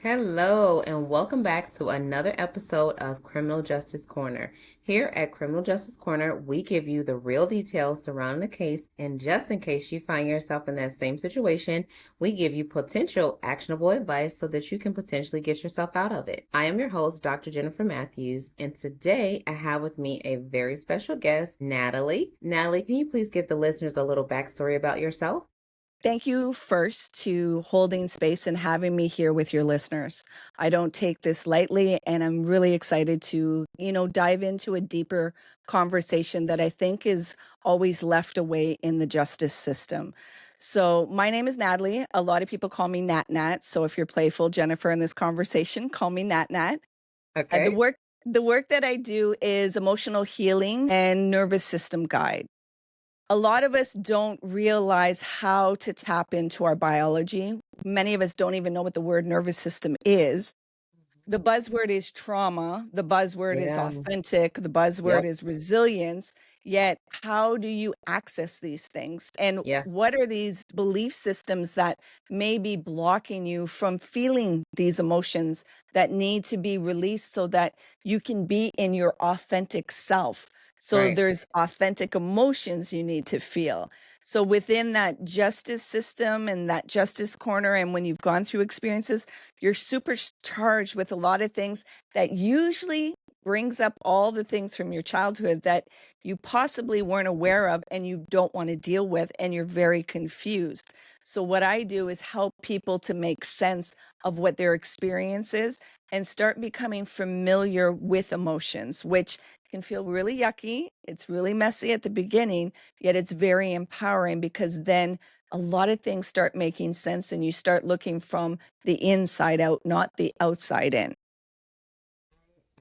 Hello, and welcome back to another episode of Criminal Justice Corner. Here at Criminal Justice Corner, we give you the real details surrounding the case, and just in case you find yourself in that same situation, we give you potential actionable advice so that you can potentially get yourself out of it. I am your host, Dr. Jennifer Matthews, and today I have with me a very special guest, Natalie. Natalie, can you please give the listeners a little backstory about yourself? Thank you first to holding space and having me here with your listeners. I don't take this lightly, and I'm really excited to, dive into a deeper conversation that I think is always left away in the justice system. So, my name is Natalie. A lot of people call me NatNat. So, if you're playful, Jennifer, in this conversation, call me NatNat. Uh, the Okay. work the work that I do is emotional healing and nervous system guide. A lot of us don't realize how to tap into our biology. Many of us don't even know what the word nervous system is. The buzzword is trauma, the buzzword is Yeah. authentic, the buzzword Yep. is resilience. Yet, how do you access these things? And Yes. what are these belief systems that may be blocking you from feeling these emotions that need to be released so that you can be in your authentic self? So, Right. there's authentic emotions you need to feel. So, within that justice system and that justice corner, and when you've gone through experiences, you're supercharged with a lot of things that usually brings up all the things from your childhood that you possibly weren't aware of and you don't want to deal with, and you're very confused. So, what I do is help people to make sense of what their experience is and start becoming familiar with emotions, which can feel really yucky. It's really messy at the beginning, yet it's very empowering because then a lot of things start making sense and you start looking from the inside out, not the outside in.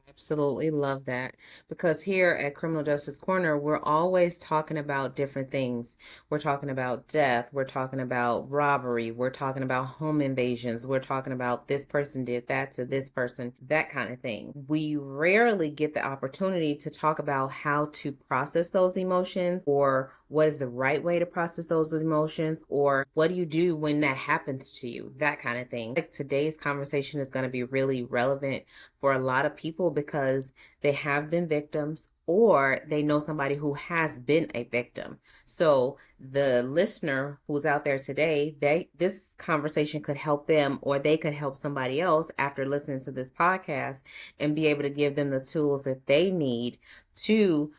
Absolutely love that because here at Criminal Justice Corner, we're always talking about different things. We're talking about death, we're talking about robbery, we're talking about home invasions, we're talking about this person did that to this person, that kind of thing. We rarely get the opportunity to talk about how to process those emotions, or what is the right way to process those emotions, or what do you do when that happens to you, that kind of thing. Like today's conversation is going to be really relevant for a lot of people because they have been victims or they know somebody who has been a victim. So the listener who's out there today, this conversation could help them, or they could help somebody else after listening to this podcast and be able to give them the tools that they need to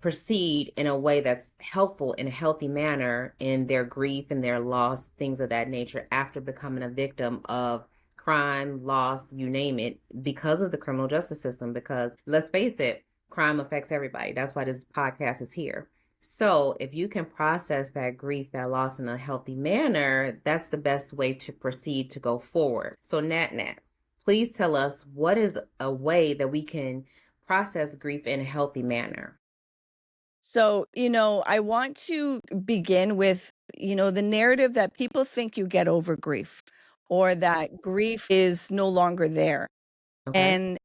proceed in a way that's helpful in a healthy manner in their grief and their loss, things of that nature, after becoming a victim of crime, loss, you name it, because of the criminal justice system. Because let's face it, crime affects everybody. That's why this podcast is here. So if you can process that grief, that loss in a healthy manner, that's the best way to proceed to go forward. So NatNat, please tell us, what is a way that we can process grief in a healthy manner? So, I want to begin with, the narrative that people think you get over grief or that grief is no longer there. Okay. And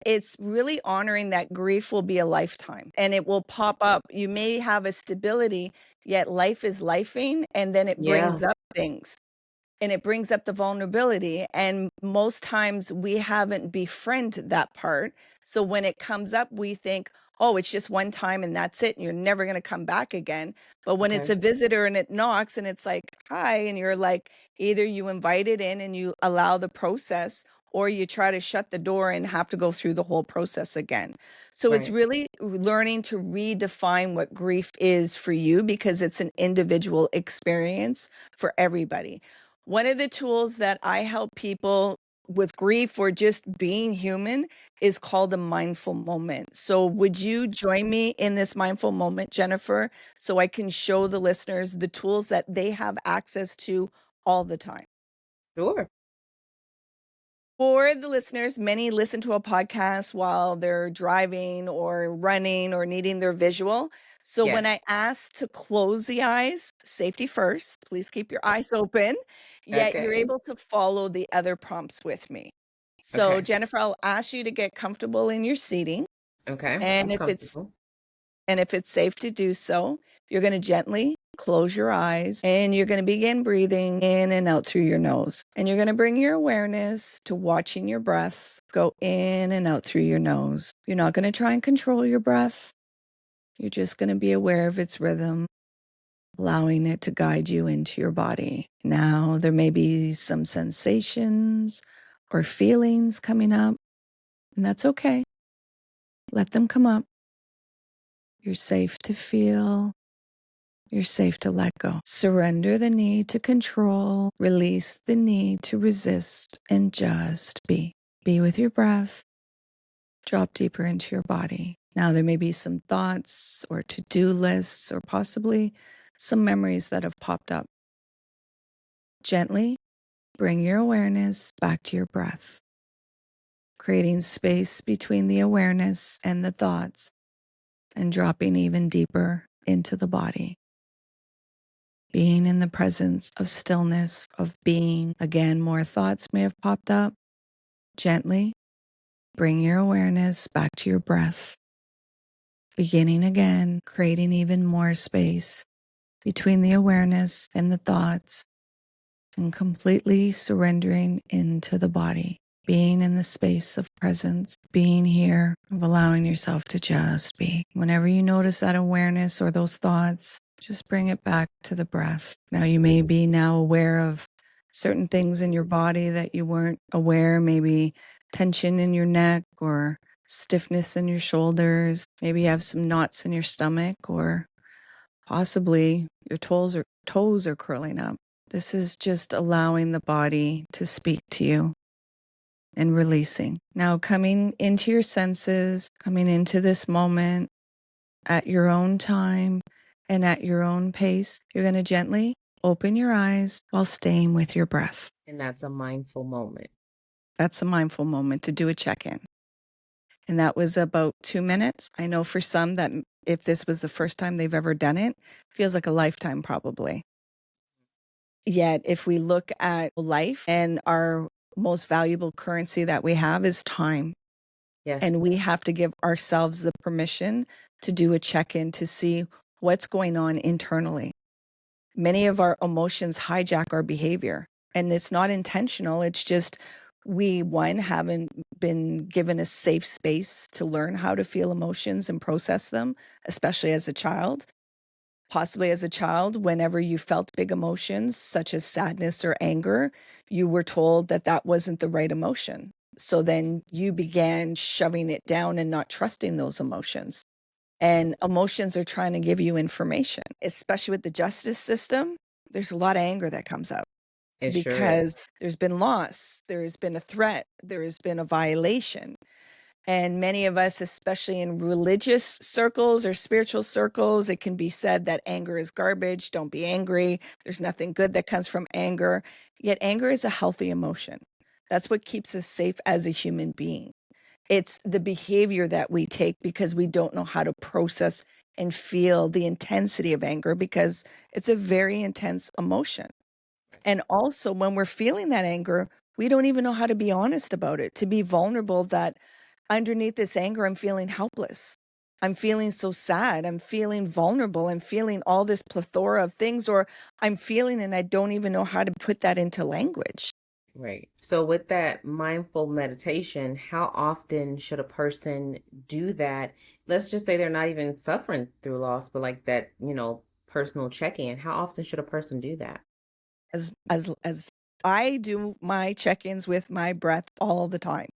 it's really honoring that grief will be a lifetime and it will pop up. You may have a stability, yet life is lifing, and then it Yeah. brings up things. And it brings up the vulnerability, and most times we haven't befriended that part. So when it comes up, we think, "Oh, it's just one time and that's it, and you're never gonna come back again." But when it's Okay. a visitor and it knocks and it's like, "Hi," and you're like, either you invite it in and you allow the process, or you try to shut the door and have to go through the whole process again. So it's Right. really learning to redefine what grief is for you, because it's an individual experience for everybody. One of the tools that I help people with grief or just being human is called a mindful moment. So, would you join me in this mindful moment, Jennifer, so I can show the listeners the tools that they have access to all the time? Sure. For the listeners, many listen to a podcast while they're driving or running or needing their visual. So when Yes. I ask to close the eyes, safety first, please keep your eyes open, yet you're Okay. able to follow the other prompts with me. So Okay. Jennifer, I'll ask you to get comfortable in your seating, Okay. and I'm if it's comfortable. and if it's safe to do so, you're going to gently close your eyes, and you're going to begin breathing in and out through your nose. And you're going to bring your awareness to watching your breath go in and out through your nose. You're not going to try and control your breath. You're just going to be aware of its rhythm, allowing it to guide you into your body. Now, there may be some sensations or feelings coming up, and that's okay. Let them come up. You're safe to feel. You're safe to let go. Surrender the need to control, release the need to resist, and just be. Be with your breath. Drop deeper into your body. Now, there may be some thoughts or to-do lists or possibly some memories that have popped up. Gently bring your awareness back to your breath, creating space between the awareness and the thoughts and dropping even deeper into the body. Being in the presence of stillness, of being. Again, more thoughts may have popped up. Gently bring your awareness back to your breath, beginning again, creating even more space between the awareness and the thoughts, and completely surrendering into the body, being in the space of presence, being here, of allowing yourself to just be. Whenever you notice that awareness or those thoughts, just bring it back to the breath. Now, you may be now aware of certain things in your body that you weren't aware, maybe tension in your neck or stiffness in your shoulders. Maybe you have some knots in your stomach, or possibly your toes are curling up. This is just allowing the body to speak to you and releasing. Now, coming into your senses, coming into this moment at your own time and at your own pace, you're going to gently open your eyes while staying with your breath. And that's a mindful moment. That's a mindful moment to do a check-in. And that was about 2 minutes. I know for some that if this was the first time they've ever done it, feels like a lifetime probably. Yet, if we look at life, and our most valuable currency that we have is time. Yes. And we have to give ourselves the permission to do a check-in to see what's going on internally. Many of our emotions hijack our behavior, and it's not intentional. It's just we, one, haven't been given a safe space to learn how to feel emotions and process them, especially as a child. Possibly as a child, whenever you felt big emotions such as sadness or anger, you were told that that wasn't the right emotion. So then you began shoving it down and not trusting those emotions. And emotions are trying to give you information, especially with the justice system. There's a lot of anger that comes up It sure is. because there's been loss, there's been a threat, there has been a violation. And many of us, especially in religious circles or spiritual circles, it can be said that anger is garbage. Don't be angry. There's nothing good that comes from anger. Yet anger is a healthy emotion. That's what keeps us safe as a human being. It's the behavior that we take because we don't know how to process and feel the intensity of anger, because it's a very intense emotion. And also, when we're feeling that anger, we don't even know how to be honest about it, to be vulnerable that underneath this anger, I'm feeling helpless. I'm feeling so sad. I'm feeling vulnerable. I'm feeling all this plethora of things, or I'm feeling and I don't even know how to put that into language. Right. So with that mindful meditation, how often should a person do that? Let's just say they're not even suffering through loss, but like that, personal check-in. How often should a person do that? As I do my check-ins with my breath all the time.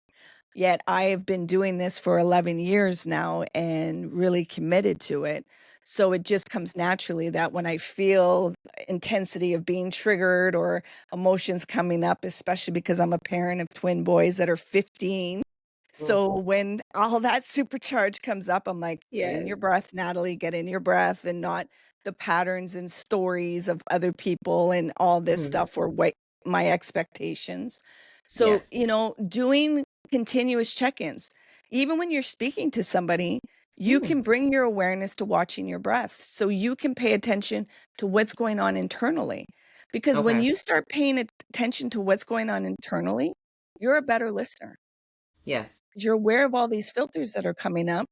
Yet I have been doing this for 11 years now and really committed to it. So it just comes naturally that when I feel intensity of being triggered or emotions coming up, especially because I'm a parent of twin boys that are 15. Mm. So when all that supercharge comes up, I'm like, get in Yes. your breath, Natalie, get in your breath, and not the patterns and stories of other people and all this Mhm. stuff, or what my expectations. So, Yes. doing continuous check-ins. Even when you're speaking to somebody, you Mm. can bring your awareness to watching your breath. So you can pay attention to what's going on internally. Because when Okay. you start paying attention to what's going on internally, you're a better listener. Yes. You're aware of all these filters that are coming up.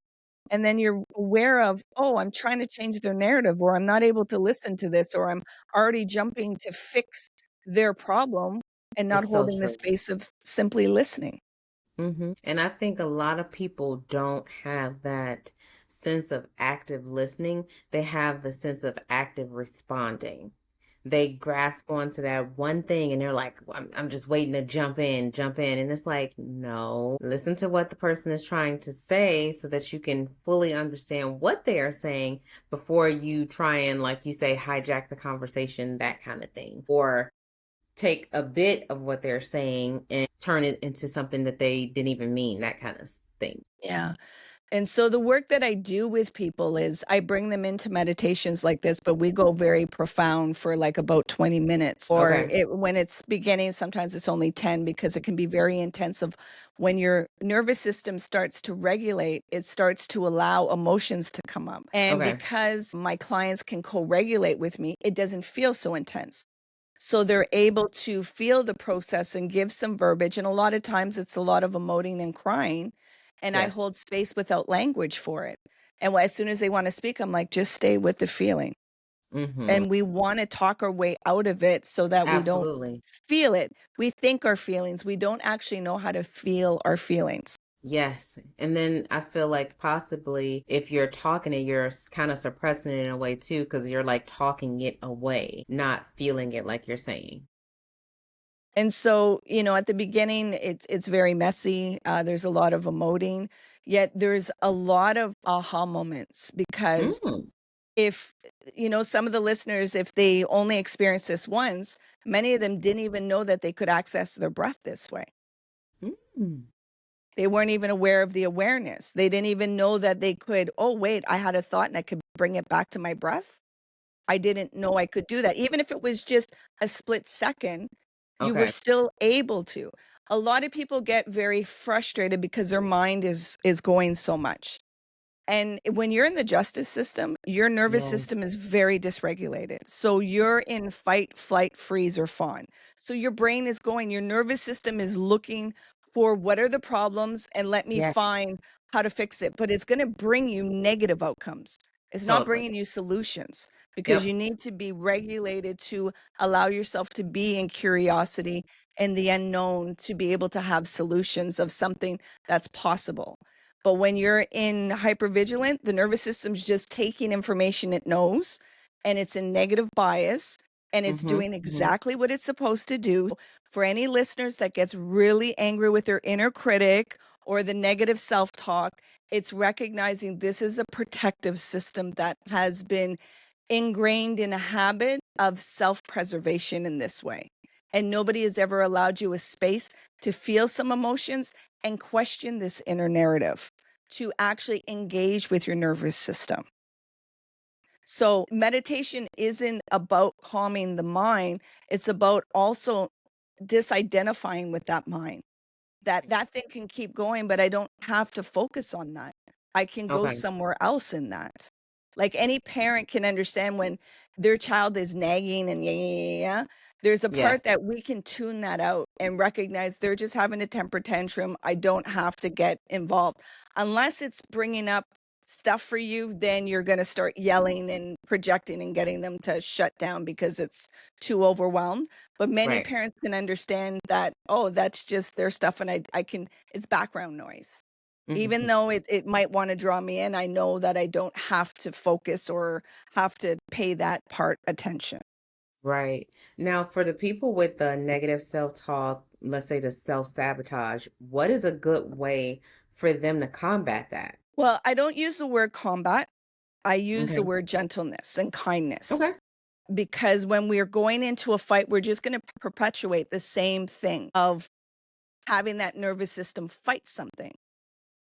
And then you're aware of, oh, I'm trying to change their narrative, or I'm not able to listen to this, or I'm already jumping to fix their problem and not It's so holding the true. space of simply listening. And I think a lot of people don't have that sense of active listening. They have the sense of active responding. They grasp onto that one thing and they're like, I'm just waiting to jump in, jump in. And it's like, no, listen to what the person is trying to say so that you can fully understand what they are saying before you try and, like you say, hijack the conversation, that kind of thing. Or take a bit of what they're saying and turn it into something that they didn't even mean, that kind of thing. Yeah. And so the work that I do with people is I bring them into meditations like this, but we go very profound for like about 20 minutes. Or Okay. when it's beginning, sometimes it's only 10 because it can be very intensive. When your nervous system starts to regulate, it starts to allow emotions to come up. And Okay. because my clients can co-regulate with me, it doesn't feel so intense. So they're able to feel the process and give some verbiage, and a lot of times it's a lot of emoting and crying, and I Yes. hold space without language for it. And as soon as they wanna speak, I'm like, "Just stay with the feeling." Mm-hmm. And we wanna talk our way out of it so that we don't Absolutely. feel it. We think our feelings, we don't actually know how to feel our feelings. Yes. And then I feel like possibly if you're talking it, you're kind of suppressing it in a way too, because you're like talking it away, not feeling it like you're saying. And so, at the beginning, it's very messy, there's a lot of emoting, yet there's a lot of aha moments because Mm. if some of the listeners, if they only experienced this once, many of them didn't even know that they could access their breath this way. Mm. They weren't even aware of the awareness. They didn't even know that they could, oh, wait, I had a thought and I could bring it back to my breath. I didn't know I could do that. Even if it was just a split second, you were Okay. still able to. A lot of people get very frustrated because their mind is going so much. And when you're in the justice system, your nervous Yes. system is very dysregulated. So you're in fight, flight, freeze, or fawn. So your brain is going, your nervous system is looking for what are the problems and let me Yeah. find how to fix it. But it's going to bring you negative outcomes. It's not Totally. bringing you solutions because Yep. you need to be regulated to allow yourself to be in curiosity and the unknown to be able to have solutions of something that's possible. But when you're in hypervigilant, the nervous system's just taking information it knows and it's in negative bias and it's Mm-hmm. doing Mm-hmm. exactly what it's supposed to do. For any listeners that gets really angry with their inner critic or the negative self-talk, it's recognizing this is a protective system that has been ingrained in a habit of self-preservation in this way. And nobody has ever allowed you a space to feel some emotions and question this inner narrative, to actually engage with your nervous system. So, meditation isn't about calming the mind, it's about also disidentifying with that mind. That thing can keep going, but I don't have to focus on that. I can go Okay. somewhere else in that. Like any parent can understand when their child is nagging and yeah, yeah, yeah, yeah. There's a part Yes. that we can tune that out and recognize they're just having a temper tantrum. I don't have to get involved. Unless it's bringing up stuff for you, then you're going to start yelling and projecting and getting them to shut down because it's too overwhelmed. But many Right. parents can understand that, oh, that's just their stuff and I can it's background noise. Even Mm-hmm. though it might want to draw me in, I know that I don't have to focus or have to pay that part attention. Right. Now, for the people with the negative self-talk, let's say the self-sabotage, what is a good way for them to combat that? Well, I don't use the word combat. I use the Okay. word gentleness and kindness Okay. because when we are going into a fight, we're just going to perpetuate the same thing of having that nervous system fight something.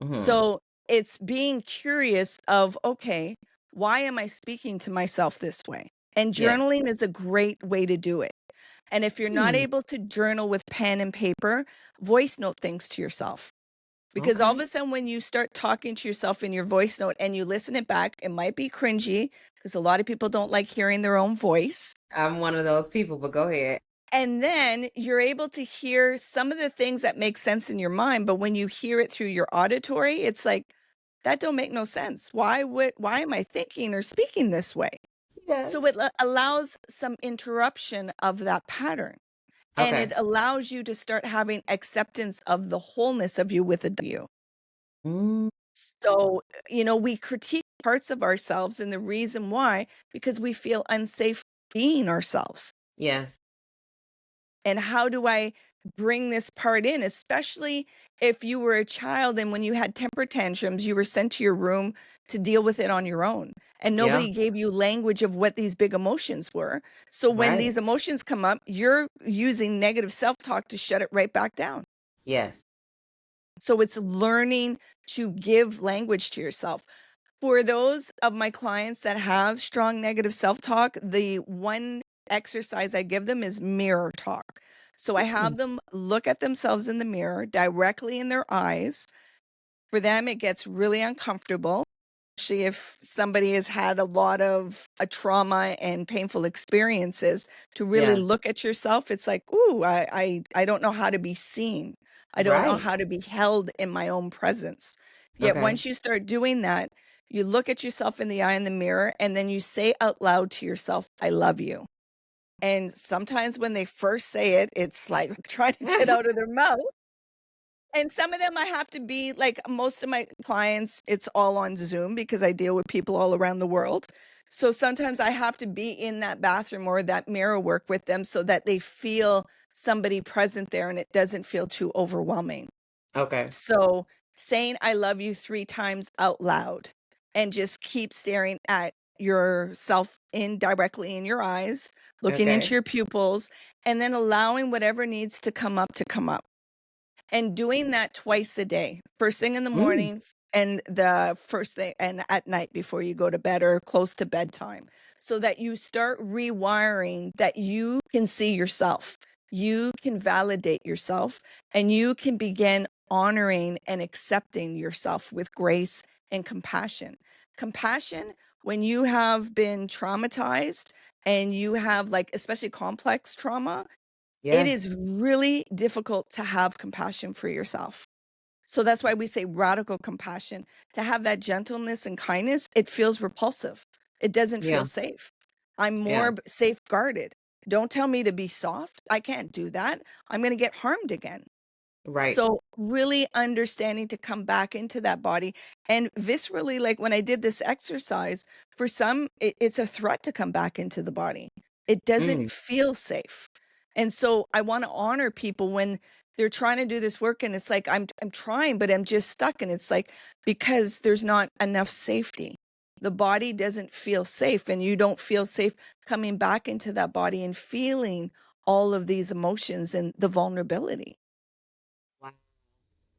Mm-hmm. So it's being curious of, okay, why am I speaking to myself this way? And Yes. journaling is a great way to do it. And if you're not Hmm. able to journal with pen and paper, voice note things to yourself. Because all of Okay. a sudden, when you start talking to yourself in your voice note and you listen it back, it might be cringy because a lot of people don't like hearing their own voice. I'm one of those people, but go ahead. And then you're able to hear some of the things that make sense in your mind. But when you hear it through your auditory, it's like, That don't make no sense. Why am I thinking or speaking this way? Yes. So it allows some interruption of that pattern, and it Okay. allows you to start having acceptance of the wholeness of you with a W. Mm, So, we critique parts of ourselves, and the reason why, because we feel unsafe being ourselves. yes. And how do I bring this part in, especially if you were a child and when you had temper tantrums, you were sent to your room to deal with it on your own. And Yeah. nobody gave you language of what these big emotions were. So when Right. these emotions come up, you're using negative self talk to shut it right back down. Yes. So it's learning to give language to yourself. For those of my clients that have strong negative self-talk, the one exercise I give them is mirror talk. So I Mm, have them look at themselves in the mirror directly in their eyes. For them, it gets really uncomfortable, especially if somebody has had a lot of a trauma and painful experiences. To really yes. look at yourself, it's like, ooh, I don't know how to be seen. I don't know Right. how to be held in my own presence. Yet Okay. once you start doing that, you look at yourself in the eye in the mirror and then you say out loud to yourself, I love you. And sometimes when they first say it, it's like trying to get out of their mouth. And some of them I have to be like most of my clients, it's all on Zoom because I deal with people all around the world. So sometimes I have to be in that bathroom or that mirror work with them so that they feel somebody present there and it doesn't feel too overwhelming. Okay. So saying I love you 3 times out loud and just keep staring at yourself in directly in your eyes, looking into Okay. your pupils, and then allowing whatever needs to come up to come up. And doing that twice a day, first thing in the Mm, morning and the first thing and at night before you go to bed or close to bedtime, so that you start rewiring that you can see yourself, you can validate yourself, and you can begin honoring and accepting yourself with grace and compassion. Compassion, when you have been traumatized and you have, like, especially complex trauma, it yes. is really difficult to have compassion for yourself. So that's why we say radical compassion. To have that gentleness and kindness, it feels repulsive. It doesn't feel Yeah. safe. I'm Yeah. more safeguarded. Don't tell me to be soft. I can't do that. I'm going to get harmed again. Right. So really understanding to come back into that body and viscerally, like when I did this exercise, for some, it's a threat to come back into the body. It doesn't Mm, feel safe. And so I want to honor people when they're trying to do this work and it's like I'm trying but I'm just stuck and it's like because there's not enough safety. The body doesn't feel safe and you don't feel safe coming back into that body and feeling all of these emotions and the vulnerability. wow.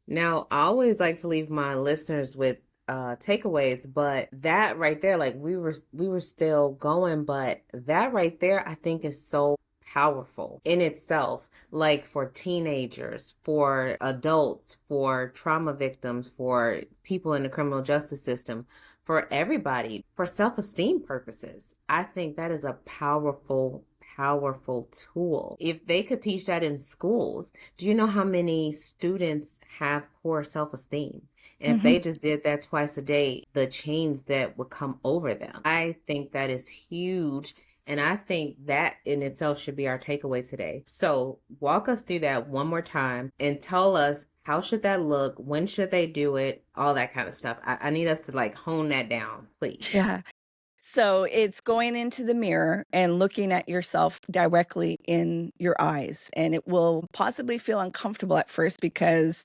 Now, I always like to leave my listeners with takeaways, but that right there, like we were still going, but that right there I think is so powerful in itself, like for teenagers, for adults, for trauma victims, for people in the criminal justice system, for everybody, for self-esteem purposes. I think that is a powerful tool. If they could teach that in schools, do you know how many students have poor self-esteem? And if Mhm. they just did that twice a day, the change that would come over them. I think that is huge. And I think that in itself should be our takeaway today. So walk us through that one more time and tell us how should that look? When should they do it? All that kind of stuff. I need us to like hone that down, please. Yeah. So it's going into the mirror and looking at yourself directly in your eyes. And it will possibly feel uncomfortable at first because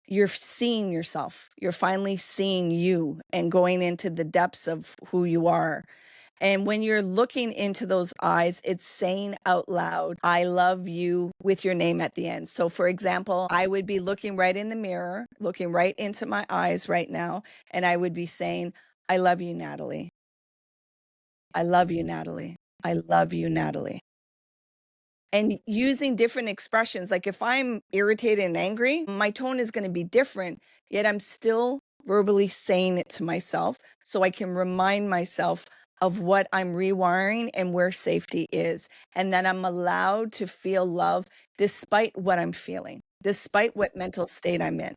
you're seeing yourself. You're finally seeing you and going into the depths of who you are. And when you're looking into those eyes, it's saying out loud, I love you with your name at the end. So, for example, I would be looking right in the mirror, looking right into my eyes right now, and I would be saying, I love you, Natalie. I love you, Natalie. I love you, Natalie. And using different expressions, like if I'm irritated and angry, my tone is going to be different, yet I'm still verbally saying it to myself so I can remind myself of what I'm rewiring and where safety is. And that I'm allowed to feel love despite what I'm feeling, despite what mental state I'm in.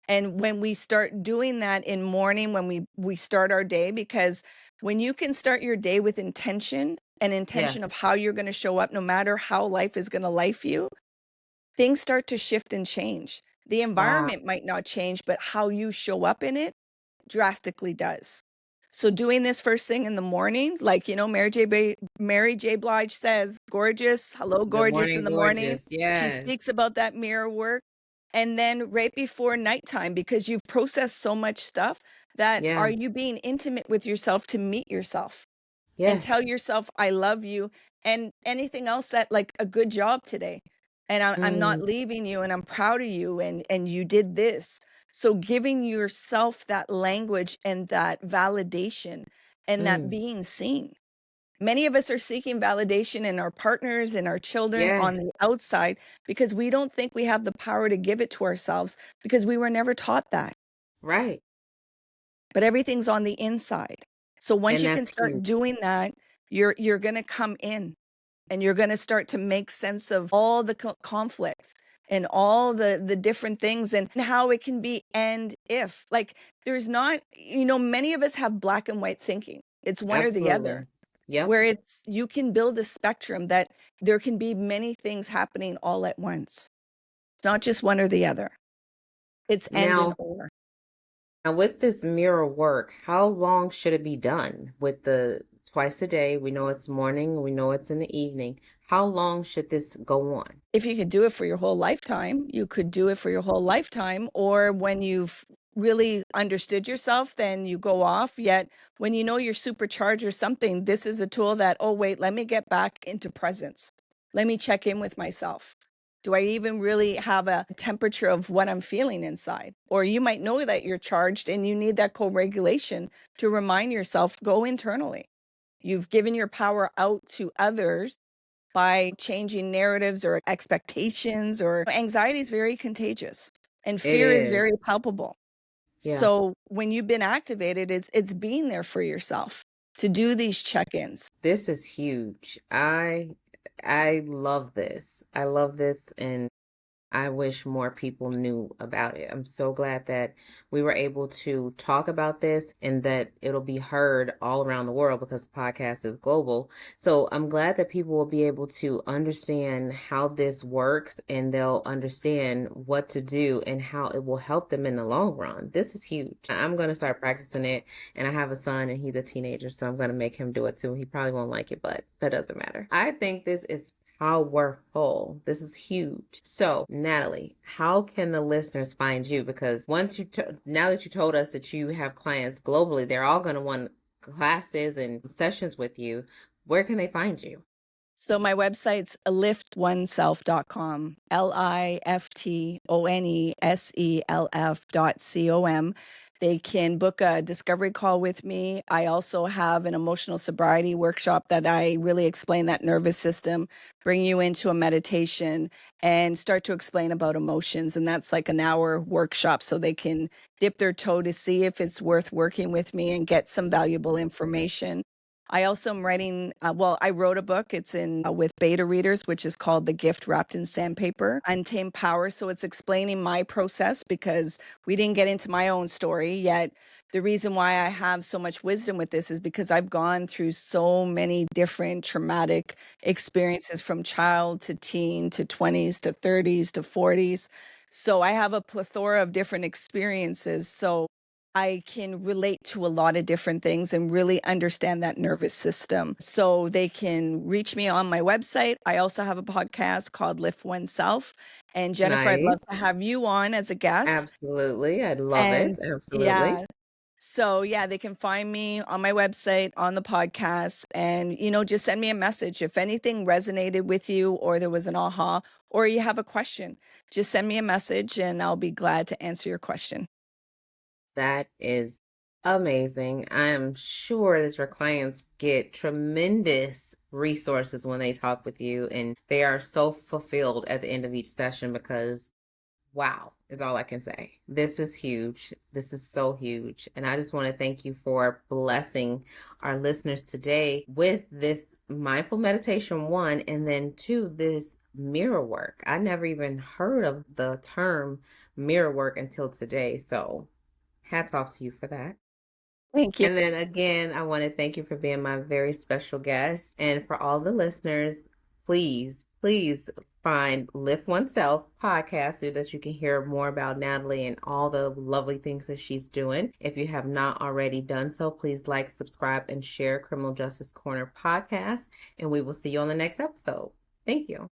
And when we start doing that in morning, when we start our day, because when you can start your day with intention, an intention Yes. of how you're going to show up, no matter how life is going to life you, things start to shift and change. The Wow. environment might not change, but how you show up in it drastically does. So doing this first thing in the morning, like, Mary J. Blige says, gorgeous, hello, Good gorgeous in morning, the morning. gorgeous. She Yes. speaks about that mirror work. And then right before nighttime, because you've processed so much stuff, that Yeah. are you being intimate with yourself to meet yourself and Yes. tell yourself, I love you, and anything else that like a good job today. And I'm not Mm, leaving you and I'm proud of you and you did this. So giving yourself that language and that validation and that mm. being seen. Many of us are seeking validation in our partners and our children on Yes. the outside because we don't think we have the power to give it to ourselves because we were never taught that. Right. But everything's on the inside. So once And you can that's start huge. doing that, you're going to come in and you're going to start to make sense of all the conflicts and all the different things and how it can be and if. Like there's not, many of us have black and white thinking. It's one or the other. Absolutely. Yep. Where it's you can build a spectrum that there can be many things happening all at once. It's not just one or the other. It's and Now, or. with this mirror work, how long should it be done? With the twice a day, we know it's morning, we know it's in the evening. How long should this go on? If you could do it for your whole lifetime, you could do it for your whole lifetime. Or when you've really understood yourself, then you go off. Yet when you know you're supercharged or something, this is a tool that, oh, wait, let me get back into presence. Let me check in with myself. Do I even really have a temperature of what I'm feeling inside? Or you might know that you're charged and you need that co regulation to remind yourself, go internally. You've given your power out to others by changing narratives or expectations, or anxiety is very contagious and It fear is is. very palpable. Yeah. So when you've been activated, it's being there for yourself to do these check-ins. This is huge. I love this. I love this, and I wish more people knew about it. I'm so glad that we were able to talk about this and that it'll be heard all around the world because the podcast is global. So I'm glad that people will be able to understand how this works and they'll understand what to do and how it will help them in the long run. This is huge. I'm going to start practicing it, and I have a son and he's a teenager, so I'm going to make him do it too. He probably won't like it, but that doesn't matter. I think this is powerful. This is huge. So, Natalie, how can the listeners find you? Because now that you told us that you have clients globally, they're all going to want classes and sessions with you. Where can they find you? So my website's LiftOneSelf.com, LiftOneself.com. They can book a discovery call with me. I also have an emotional sobriety workshop that I really explain that nervous system, bring you into a meditation and start to explain about emotions. And that's like an hour workshop so they can dip their toe to see if it's worth working with me and get some valuable information. I also am writing, I wrote a book. It's in with beta readers, which is called The Gift Wrapped in Sandpaper, Untamed Power. So it's explaining my process because we didn't get into my own story yet. The reason why I have so much wisdom with this is because I've gone through so many different traumatic experiences from child to teen to 20s to 30s to 40s. So I have a plethora of different experiences. So I can relate to a lot of different things and really understand that nervous system. So they can reach me on my website. I also have a podcast called Lift Oneself. And Jennifer, I'd love Nice. to have you on as a guest. Absolutely. I love it. And Absolutely. yeah, so yeah, they can find me on my website, on the podcast, and just send me a message. If anything resonated with you or there was an aha or you have a question, just send me a message and I'll be glad to answer your question. That is amazing. I am sure that your clients get tremendous resources when they talk with you, and they are so fulfilled at the end of each session because, wow, is all I can say. This is huge. This is so huge. And I just want to thank you for blessing our listeners today with this mindful meditation, one, and then two, this mirror work. I never even heard of the term mirror work until today. So hats off to you for that. Thank you. And then again, I want to thank you for being my very special guest. And for all the listeners, please, please find Lift Oneself podcast so that you can hear more about Natalie and all the lovely things that she's doing. If you have not already done so, please like, subscribe, and share Criminal Justice Corner podcast. And we will see you on the next episode. Thank you.